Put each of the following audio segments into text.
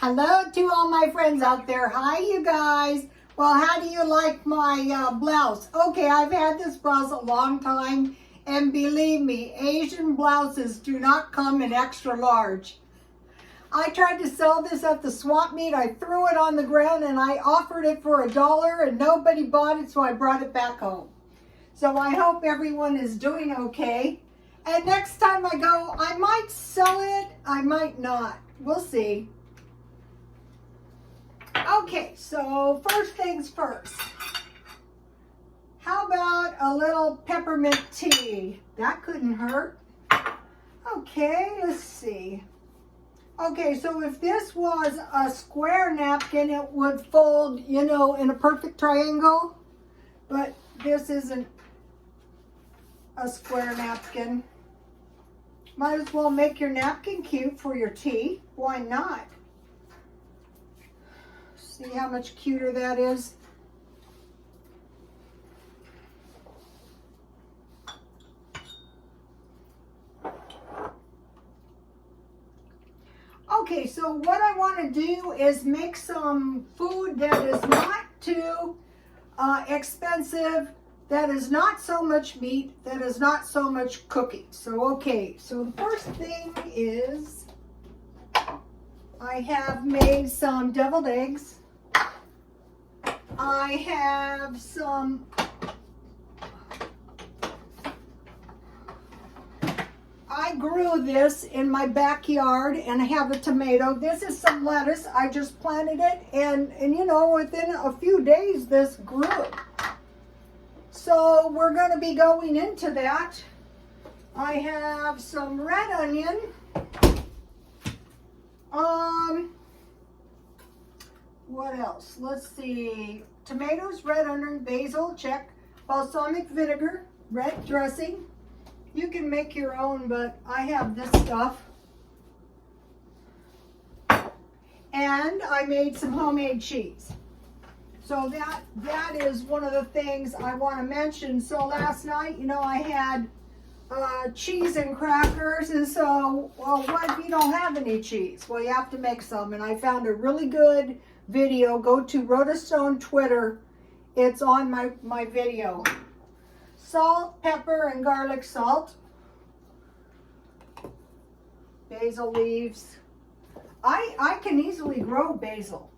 Hello to all my friends out there. Hi, you guys. Well, how do you like my blouse? Okay, I've had this blouse a long time, and believe me, Asian blouses do not come in extra large. I tried to sell this at the swap meet. I threw it on the ground, and I offered it for $1, and nobody bought it, so I brought it back home. So I hope everyone is doing okay. And next time I go, I might sell it, I might not. We'll see. Okay, so first things first. How about a little peppermint tea? That couldn't hurt. Okay, let's see. Okay, so if this was a square napkin, it would fold, you know, in a perfect triangle. But this isn't a square napkin. Might as well make your napkin cute for your tea. Why not? See how much cuter that is? Okay, so what I want to do is make some food that is not too expensive, that is not so much meat, that is not so much cooking. So, okay, so the first thing is I have made some deviled eggs. I have some I grew this in my backyard, and I have a tomato. This is some lettuce. I just planted it, and you know, within a few days this grew. So we're going to be going into that. I have some red onion. What else? Let's see. Tomatoes, red onion, basil, check. Balsamic vinegar, red dressing. You can make your own, but I have this stuff. And I made some homemade cheese. So that is one of the things I want to mention. So last night, you know, I had cheese and crackers, and so, well, what if you don't have any cheese? Well, you have to make some, and I found a really good video. Go to Rhoda Stone Twitter. It's on my video. Salt, pepper, and garlic salt. Basil leaves. I can easily grow basil.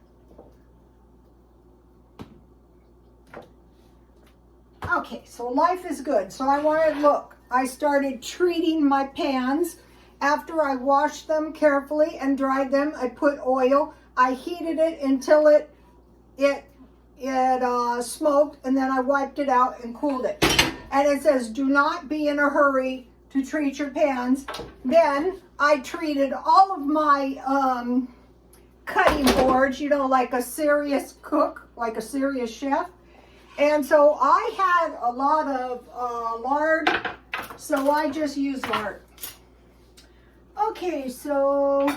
Okay, so life is good. So I wanted, look, I started treating my pans. After I washed them carefully and dried them, I put oil. I heated it until it smoked, and then I wiped it out and cooled it. And it says, do not be in a hurry to treat your pans. Then I treated all of my cutting boards, you know, like a serious cook, like a serious chef. And so I had a lot of lard, so I just used lard. Okay, so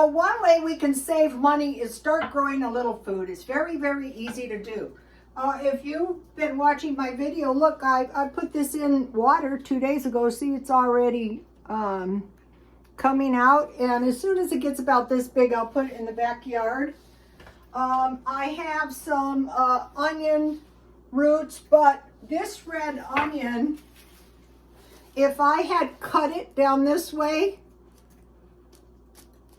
one way we can save money is start growing a little food. It's very, very easy to do. If you've been watching my video, look, I put this in water 2 days ago. See, it's already coming out. And as soon as it gets about this big, I'll put it in the backyard. I have some onion roots, but this red onion, if I had cut it down this way,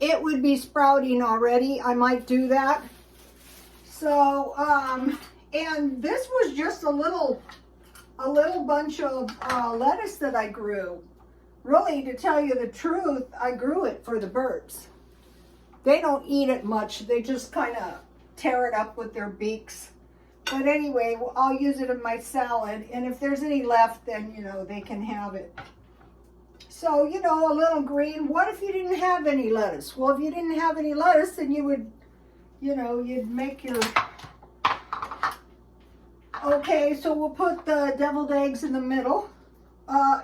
it would be sprouting already. I might do that. So, and this was just a little bunch of lettuce that I grew. Really, to tell you the truth, I grew it for the birds. They don't eat it much. They just kind of tear it up with their beaks. But anyway, I'll use it in my salad. And if there's any left, then, you know, they can have it. So, you know, a little green. What if you didn't have any lettuce? Well, if you didn't have any lettuce, then you would, you know, you'd make your... Okay, so we'll put the deviled eggs in the middle.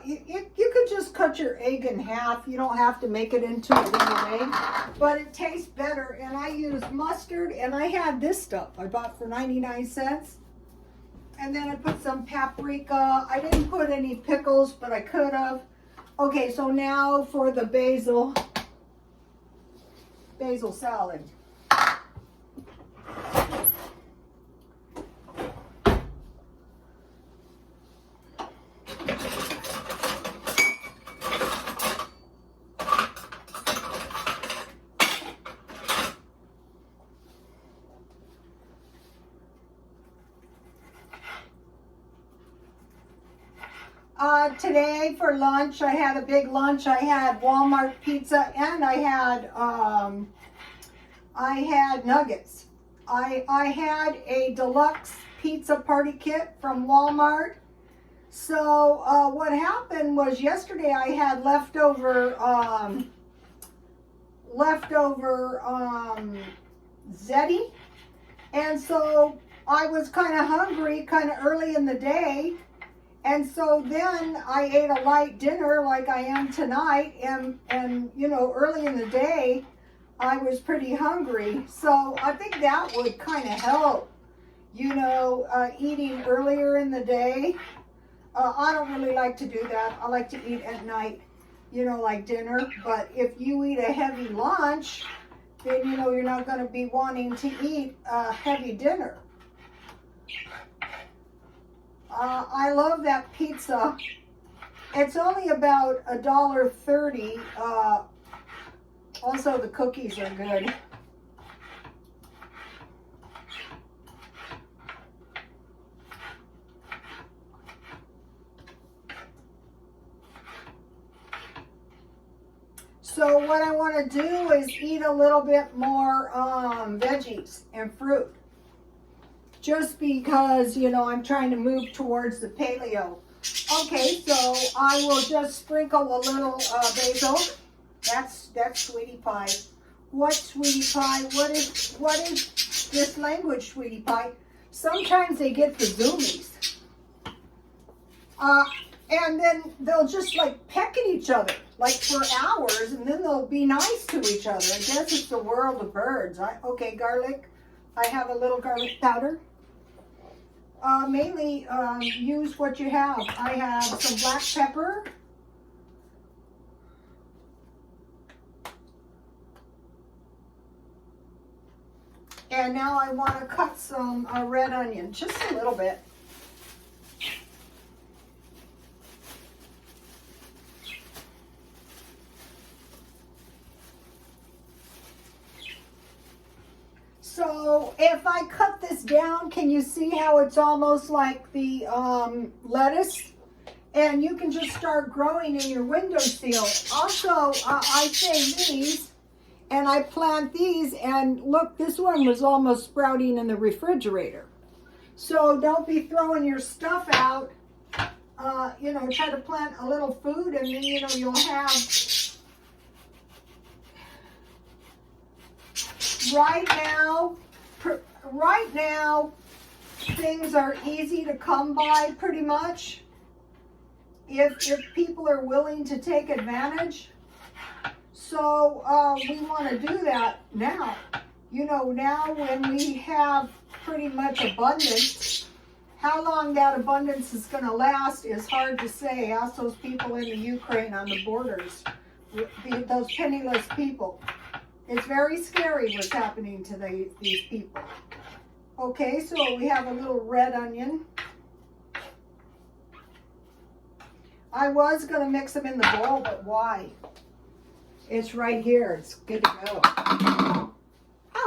You could just cut your egg in half. You don't have to make it into a little egg, but it tastes better. And I use mustard, and I had this stuff I bought for 99 cents. And then I put some paprika. I didn't put any pickles, but I could have. Okay, so now for the basil salad. Today for lunch, I had a big lunch. I had Walmart pizza and I had nuggets. I had a deluxe pizza party kit from Walmart. So what happened was yesterday I had leftover Zeti, and so I was kind of hungry kind of early in the day. And so then I ate a light dinner like I am tonight, and you know, early in the day, I was pretty hungry. So I think that would kind of help, you know, eating earlier in the day. I don't really like to do that. I like to eat at night, you know, like dinner. But if you eat a heavy lunch, then, you know, you're not going to be wanting to eat a heavy dinner. I love that pizza. It's only about $1.30. Also, the cookies are good. So what I want to do is eat a little bit more veggies and fruit. Just because, you know, I'm trying to move towards the paleo. Okay, so I will just sprinkle a little basil. That's sweetie pie. What sweetie pie? What is this language, sweetie pie? Sometimes they get the zoomies. And then they'll just like peck at each other like for hours, and then they'll be nice to each other. I guess it's the world of birds. Okay, garlic. I have a little garlic powder. Mainly use what you have. I have some black pepper. And now I want to cut some red onion, just a little bit. So if I cut this down, can you see how it's almost like the lettuce? And you can just start growing in your windowsill. Also, I save these and I plant these, and look, this one was almost sprouting in the refrigerator. So don't be throwing your stuff out. You know, try to plant a little food, and then, you know, you'll have... Right now, things are easy to come by pretty much. If people are willing to take advantage. So we want to do that now. You know, now when we have pretty much abundance, how long that abundance is going to last is hard to say. Ask those people in the Ukraine on the borders, those penniless people. It's very scary what's happening to these people. Okay, so we have a little red onion. I was going to mix them in the bowl, but why? It's right here. It's good to go.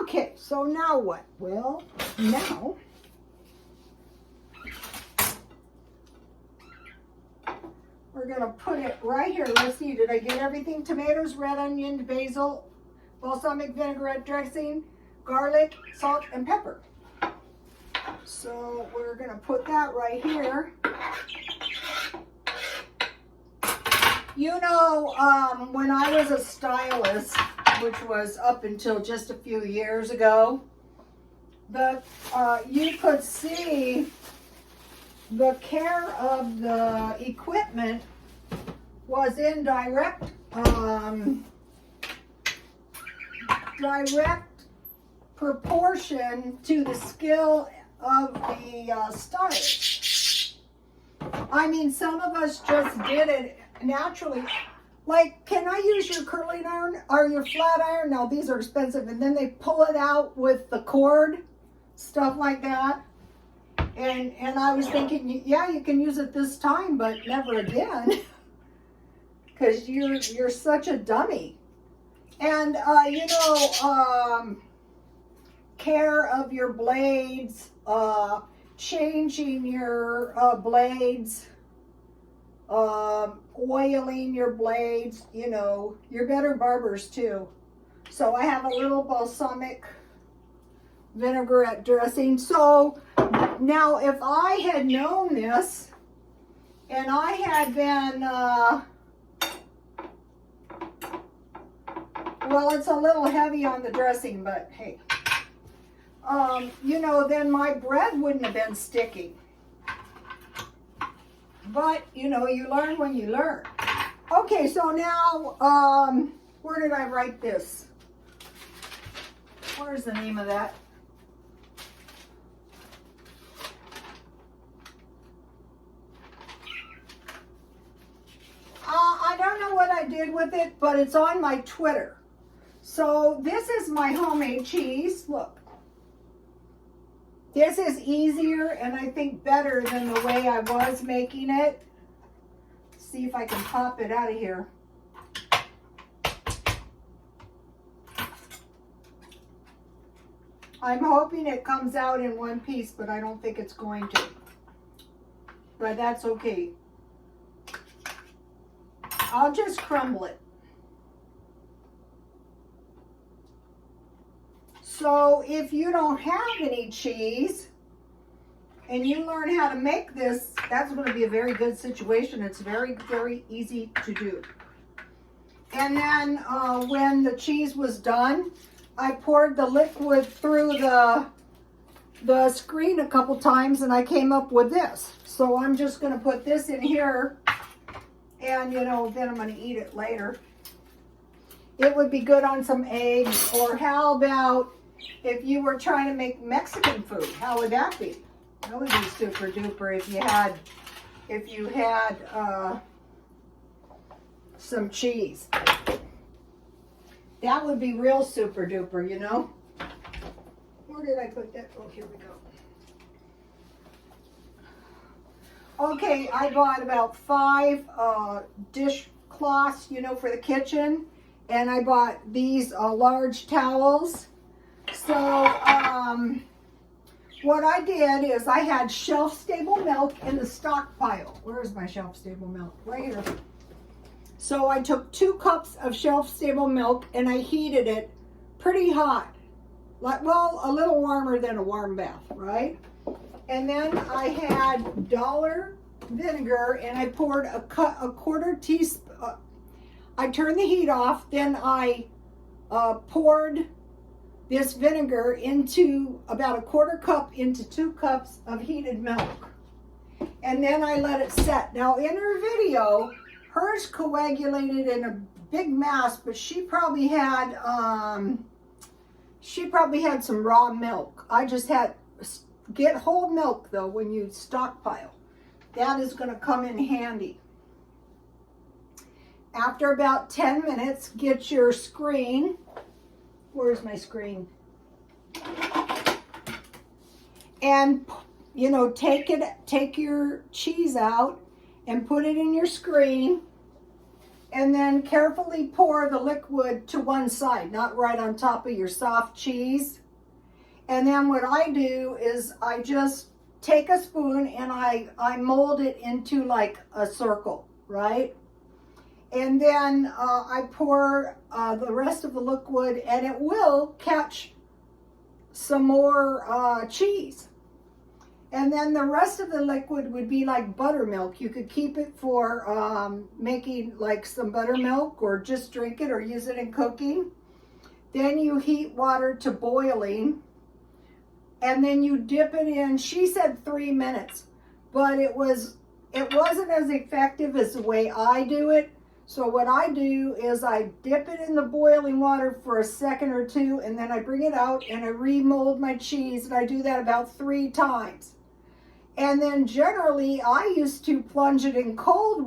Okay, so now what? Well, now we're going to put it right here. Let's see, did I get everything? Tomatoes, red onion, basil, balsamic vinaigrette dressing, garlic, salt, and pepper. So we're going to put that right here. You know, when I was a stylist, which was up until just a few years ago, you could see the care of the equipment was in direct proportion to the skill of the stylist. I mean, some of us just did it naturally, like, can I use your curling iron or your flat iron? No, these are expensive. And then they pull it out with the cord, stuff like that. And I was thinking, yeah, you can use it this time, but never again. Because you're such a dummy. And, care of your blades, changing your blades, oiling your blades, you're better barbers too. So I have a little balsamic vinaigrette dressing. So now if I had known this and I had been, well, it's a little heavy on the dressing, but hey, then my bread wouldn't have been sticky. But, you learn when you learn. Okay, so now, where did I write this? Where's the name of that? I don't know what I did with it, but it's on my Twitter. So this is my homemade cheese. Look. This is easier and I think better than the way I was making it. See if I can pop it out of here. I'm hoping it comes out in one piece, but I don't think it's going to. But that's okay. I'll just crumble it. So if you don't have any cheese and you learn how to make this, that's going to be a very good situation. It's very, very easy to do. And then when the cheese was done, I poured the liquid through the screen a couple times and I came up with this. So I'm just going to put this in here and, then I'm going to eat it later. It would be good on some eggs, or how about if you were trying to make Mexican food? How would that be? That would be super duper if you had some cheese. That would be real super duper, Where did I put that? Oh, here we go. Okay, I bought about 5 dishcloths, for the kitchen. And I bought these large towels. So what I did is I had shelf-stable milk in the stockpile. Where is my shelf-stable milk? Right here. So I took 2 cups of shelf-stable milk and I heated it pretty hot. A little warmer than a warm bath, right? And then I had dollar vinegar and I poured a quarter teaspoon. I turned the heat off, then I poured this vinegar into about a quarter cup into 2 cups of heated milk. And then I let it set. Now in her video, hers coagulated in a big mass, but she probably had some raw milk. I just had, get whole milk though when you stockpile. That is going to come in handy. After about 10 minutes, get your screen. Where's my screen? And, take your cheese out and put it in your screen. And then carefully pour the liquid to one side, not right on top of your soft cheese. And then what I do is I just take a spoon and I mold it into like a circle, right? And then I pour the rest of the liquid and it will catch some more cheese. And then the rest of the liquid would be like buttermilk. You could keep it for making like some buttermilk or just drink it or use it in cooking. Then you heat water to boiling and then you dip it in. She said 3 minutes, but it wasn't as effective as the way I do it. So what I do is I dip it in the boiling water for a second or 2, and then I bring it out and I remold my cheese, and I do that about 3 times. And then generally I used to plunge it in cold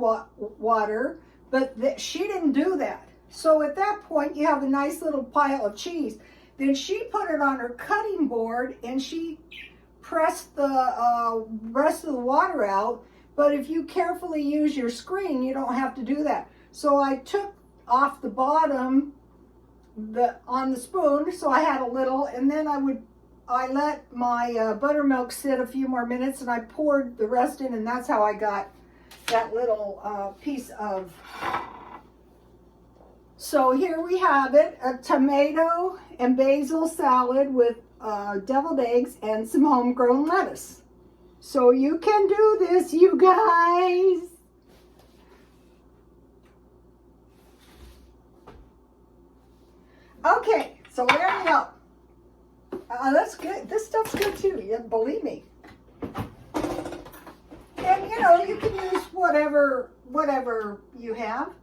water, But she didn't do that. So at that point, you have a nice little pile of cheese. Then she put it on her cutting board and she pressed the rest of the water out. But if you carefully use your screen, you don't have to do that. So I took off the bottom on the spoon, so I had a little, and then I let my buttermilk sit a few more minutes, and I poured the rest in, and that's how I got that little piece of. So here we have it, a tomato and basil salad with deviled eggs and some homegrown lettuce. So you can do this, you guys. Okay, so there you go. That's good. This stuff's good too, yeah, believe me. And you know, you can use whatever you have.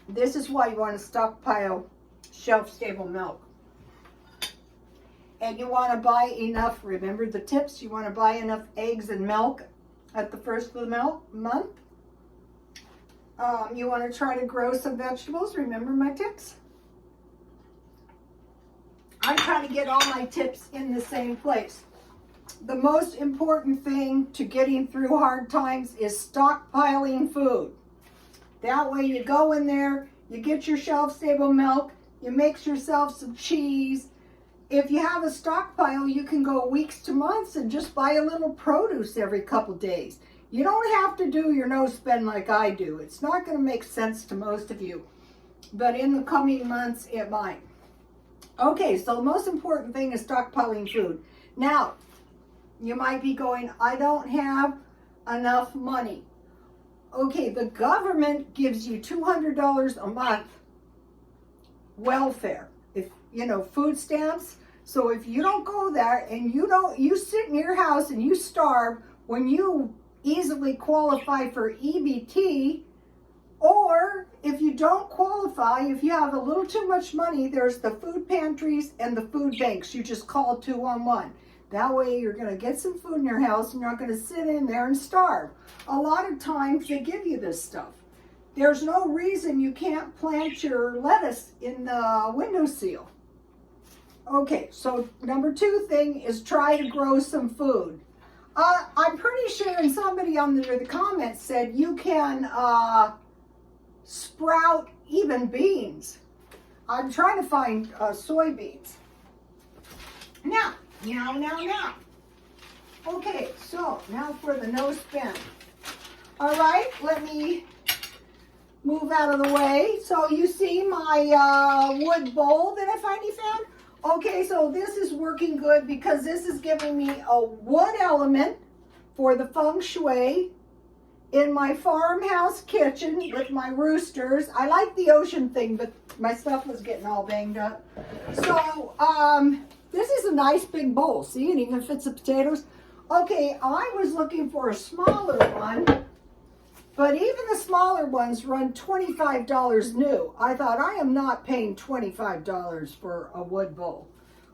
This is why you want to stockpile shelf-stable milk. And you want to buy enough, remember the tips, you want to buy enough eggs and milk at the first of the month. You want to try to grow some vegetables, remember my tips? I try to get all my tips in the same place. The most important thing to getting through hard times is stockpiling food. That way you go in there, you get your shelf-stable milk, you make yourself some cheese. If you have a stockpile, you can go weeks to months and just buy a little produce every couple days. You don't have to do your no spend like I do. It's not going to make sense to most of you, but in the coming months, it might. Okay, so the most important thing is stockpiling food. Now, you might be going, I don't have enough money. Okay, the government gives you $200 a month welfare, if you know, food stamps. So if you don't go there and you sit in your house and you starve when you easily qualify for EBT, or if you don't qualify, if you have a little too much money, there's the food pantries and the food banks. You just call 211. That way you're going to get some food in your house and you're not going to sit in there and starve. A lot of times they give you this stuff. There's no reason you can't plant your lettuce in the windowsill. Okay, so number 2 thing is try to grow some food. I'm pretty sure, and somebody under the comments said you can sprout even beans. I'm trying to find soybeans. Now. Okay, so now for the no spend. All right, let me move out of the way. So you see my wood bowl that I finally found? Okay, so this is working good because this is giving me a wood element for the feng shui in my farmhouse kitchen with my roosters. I like the ocean thing, but my stuff was getting all banged up. So, this is a nice big bowl. See, it even fits the potatoes. Okay, I was looking for a smaller one, but even the smaller ones run $25 new. I thought, I am not paying $25 for a wood bowl.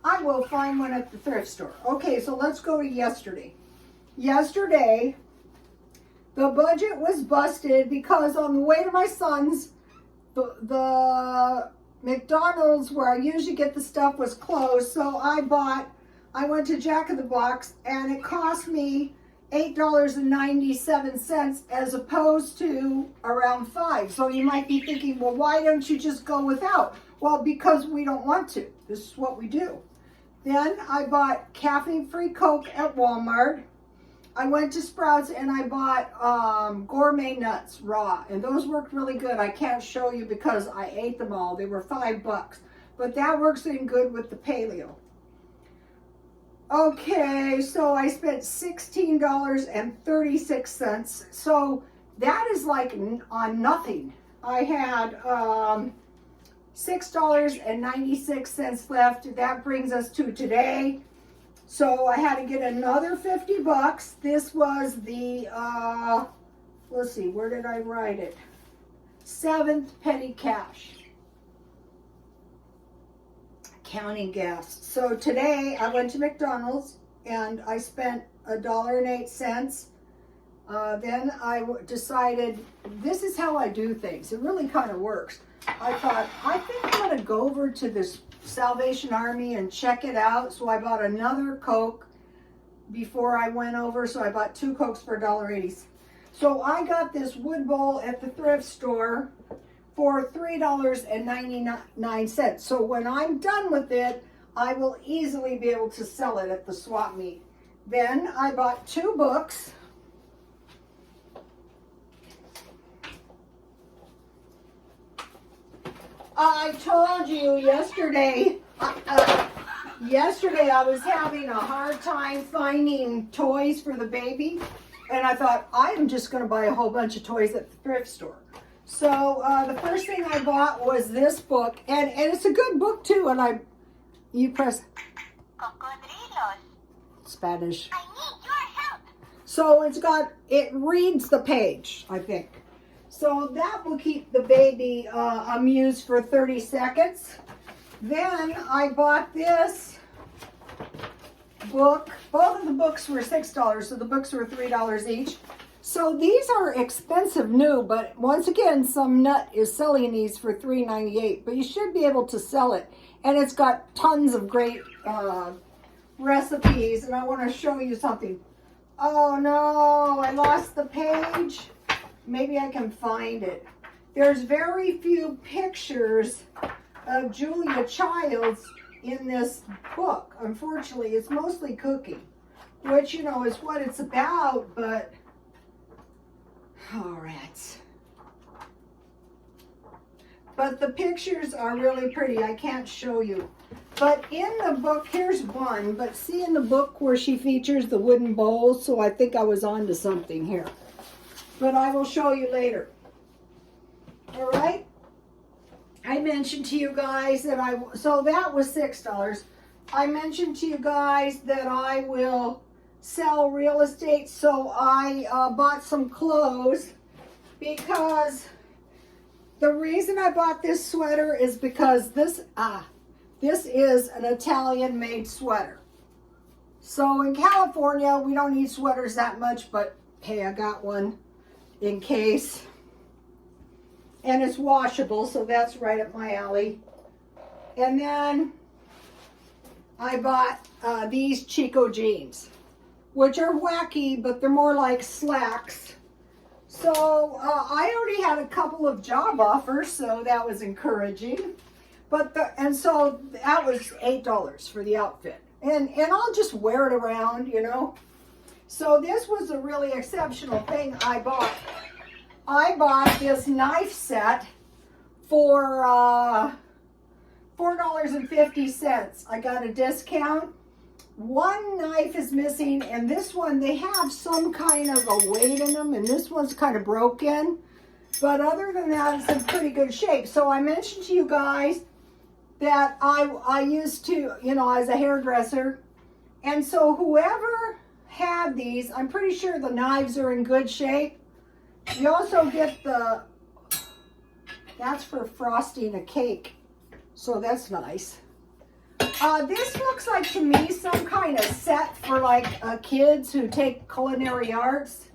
I will find one at the thrift store. Okay, so let's go to yesterday. Yesterday, the budget was busted because on the way to my son's, the McDonald's where I usually get the stuff was closed. So I went to Jack in the Box and it cost me $8.97 as opposed to around $5. So you might be thinking, well, why don't you just go without? Well, because we don't want to. This is what we do. Then I bought caffeine-free Coke at Walmart. I went to Sprouts and I bought gourmet nuts raw, and those worked really good. I can't show you because I ate them all. They were $5, but that works in good with the paleo. Okay, so I spent $16.36. So that is like on nothing. I had $6.96 left. That brings us to today. So I had to get another $50. This was the, let's see, where did I write it? 7th petty cash. Counting gas. So today I went to McDonald's and I spent $1.08. Then I decided this is how I do things. It really kind of works. I thought, I think I'm going to go over to this Salvation Army and check it out. So I bought another Coke before I went over. So I bought 2 Cokes for $1.80. So I got this wood bowl at the thrift store for $3.99. So when I'm done with it, I will easily be able to sell it at the swap meet. Then I bought 2 books. I told you yesterday, yesterday I was having a hard time finding toys for the baby. And I thought, I am just going to buy a whole bunch of toys at the thrift store. So the first thing I bought was this book. And it's a good book too. And you press Spanish. I need your help. So it reads the page, I think. So that will keep the baby amused for 30 seconds. Then I bought this book. Both of the books were $6, so the books were $3 each. So these are expensive new, but once again, some nut is selling these for $3.98, but you should be able to sell it. And it's got tons of great recipes, and I want to show you something. Oh no, I lost the page. Maybe I can find it. There's very few pictures of Julia Childs in this book. Unfortunately, it's mostly cooking, which, you know, is what it's about, but all right. But the pictures are really pretty. I can't show you. But in the book, here's one, but see in the book where she features the wooden bowls, so I think I was onto something here. But I will show you later. All right. I mentioned to you guys that so that was $6. I mentioned to you guys that I will sell real estate. So I bought some clothes because the reason I bought this sweater is because this is an Italian made sweater. So in California, we don't need sweaters that much, but hey, I got one in case. And it's washable, so that's right up my alley. And then I bought these Chico jeans, which are wacky, but they're more like slacks. So I already had a couple of job offers, so that was encouraging. And so that was $8 for the outfit. And I'll just wear it around, you know. So this was a really exceptional thing I bought. I bought this knife set for $4.50. I got a discount. One knife is missing, and this one, they have some kind of a weight in them, and this one's kind of broken. But other than that, it's in pretty good shape. So I mentioned to you guys that I used to, you know, as a hairdresser. And so whoever had these, I'm pretty sure the knives are in good shape. You also get that's for frosting a cake. So that's nice. This looks like to me some kind of set for like kids who take culinary arts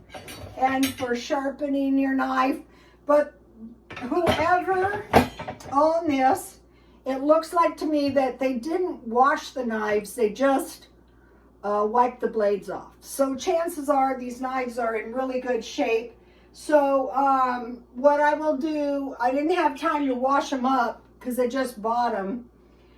and for sharpening your knife. But whoever owned this, it looks like to me that they didn't wash the knives. They just wiped the blades off. So chances are these knives are in really good shape. So what I will do, I didn't have time to wash them up because I just bought them.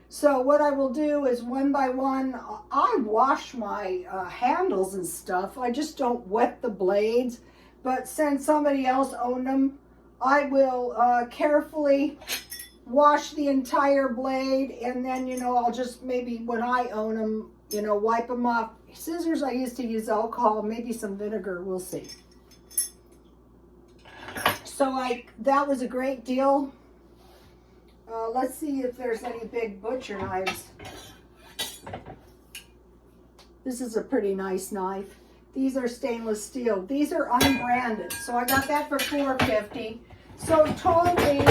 So what I will do is one by one, I wash my handles and stuff. I just don't wet the blades. But since somebody else owned them, I will carefully wash the entire blade. And then, you know, I'll just maybe when I own them, you know, wipe them off. Scissors, I used to use alcohol, maybe some vinegar, we'll see. So that was a great deal. Let's see if there's any big butcher knives. This is a pretty nice knife. These are stainless steel. These are unbranded. So I got that for $4.50. So totally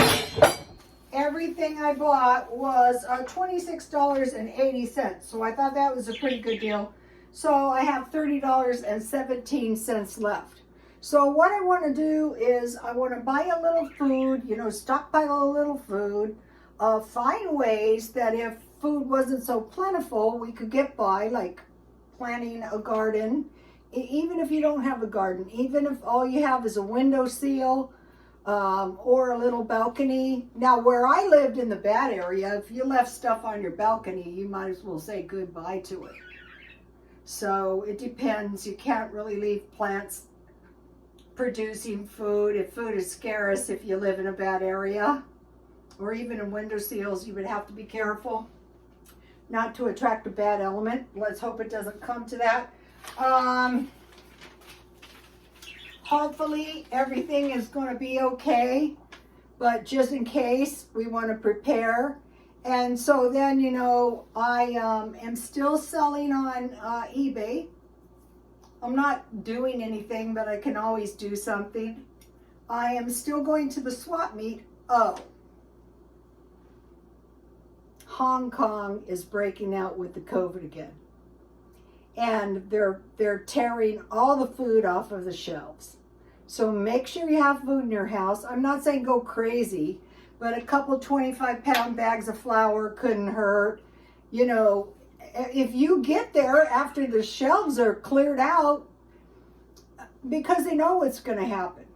everything I bought was $26.80. So I thought that was a pretty good deal. So I have $30.17 left. So what I want to do is I want to buy a little food, you know, stockpile a little food, find ways that if food wasn't so plentiful, we could get by, like planting a garden. Even if you don't have a garden, even if all you have is a windowsill or a little balcony. Now, where I lived in the bad area, if you left stuff on your balcony, you might as well say goodbye to it. So it depends. You can't really leave plants producing food if food is scarce if you live in a bad area. Or even in windowsills, you would have to be careful not to attract a bad element. Let's hope it doesn't come to that. Hopefully everything is going to be okay, but just in case, we want to prepare. And so then, you know, I am still selling on eBay. I'm not doing anything, but I can always do something. I am still going to the swap meet. Oh, Hong Kong is breaking out with the COVID again. And they're tearing all the food off of the shelves. So make sure you have food in your house. I'm not saying go crazy, but a couple 25-pound bags of flour couldn't hurt. You know, if you get there after the shelves are cleared out, because they know what's going to happen.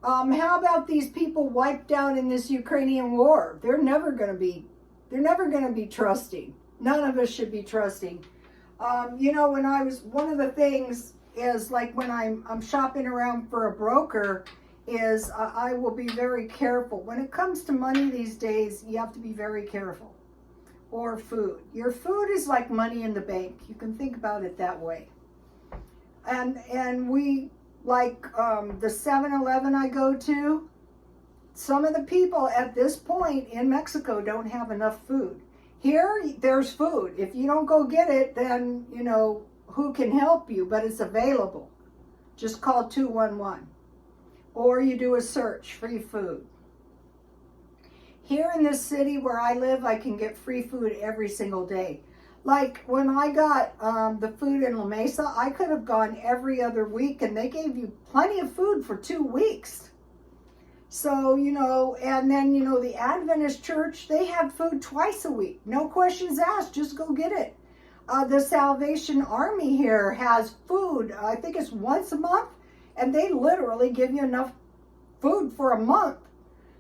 How about these people wiped out in this Ukrainian war? They're never going to be trusting. None of us should be trusting. You know, one of the things is, like, when I'm shopping around for a broker, is I will be very careful. When it comes to money these days, you have to be very careful. Or food. Your food is like money in the bank. You can think about it that way. And we, like the 7-Eleven I go to, some of the people at this point in Mexico don't have enough food. Here, there's food. If you don't go get it, then, you know, who can help you? But it's available. Just call 211. Or you do a search, free food. Here in this city where I live, I can get free food every single day. Like when I got the food in La Mesa, I could have gone every other week, and they gave you plenty of food for 2 weeks. So, you know, and then, you know, the Adventist church, they have food twice a week. No questions asked, just go get it. The Salvation Army here has food, I think it's once a month, and they literally give you enough food for a month.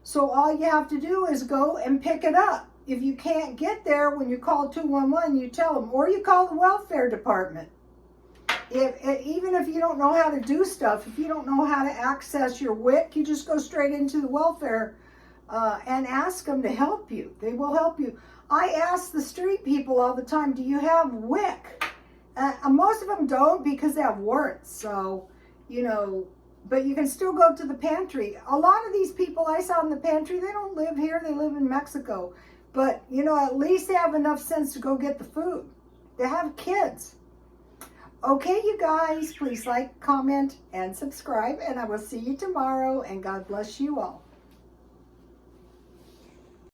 So all you have to do is go and pick it up. If you can't get there, when you call 211, you tell them, or you call the welfare department. Even if you don't know how to do stuff, if you don't know how to access your WIC, you just go straight into the welfare and ask them to help you. They will help you. I ask the street people all the time, do you have WIC? Most of them don't, because they have warrants. So, you know, but you can still go to the pantry. A lot of these people I saw in the pantry, they don't live here, they live in Mexico. But, you know, at least they have enough sense to go get the food. They have kids. Okay, you guys, please like, comment, and subscribe, and I will see you tomorrow, and God bless you all.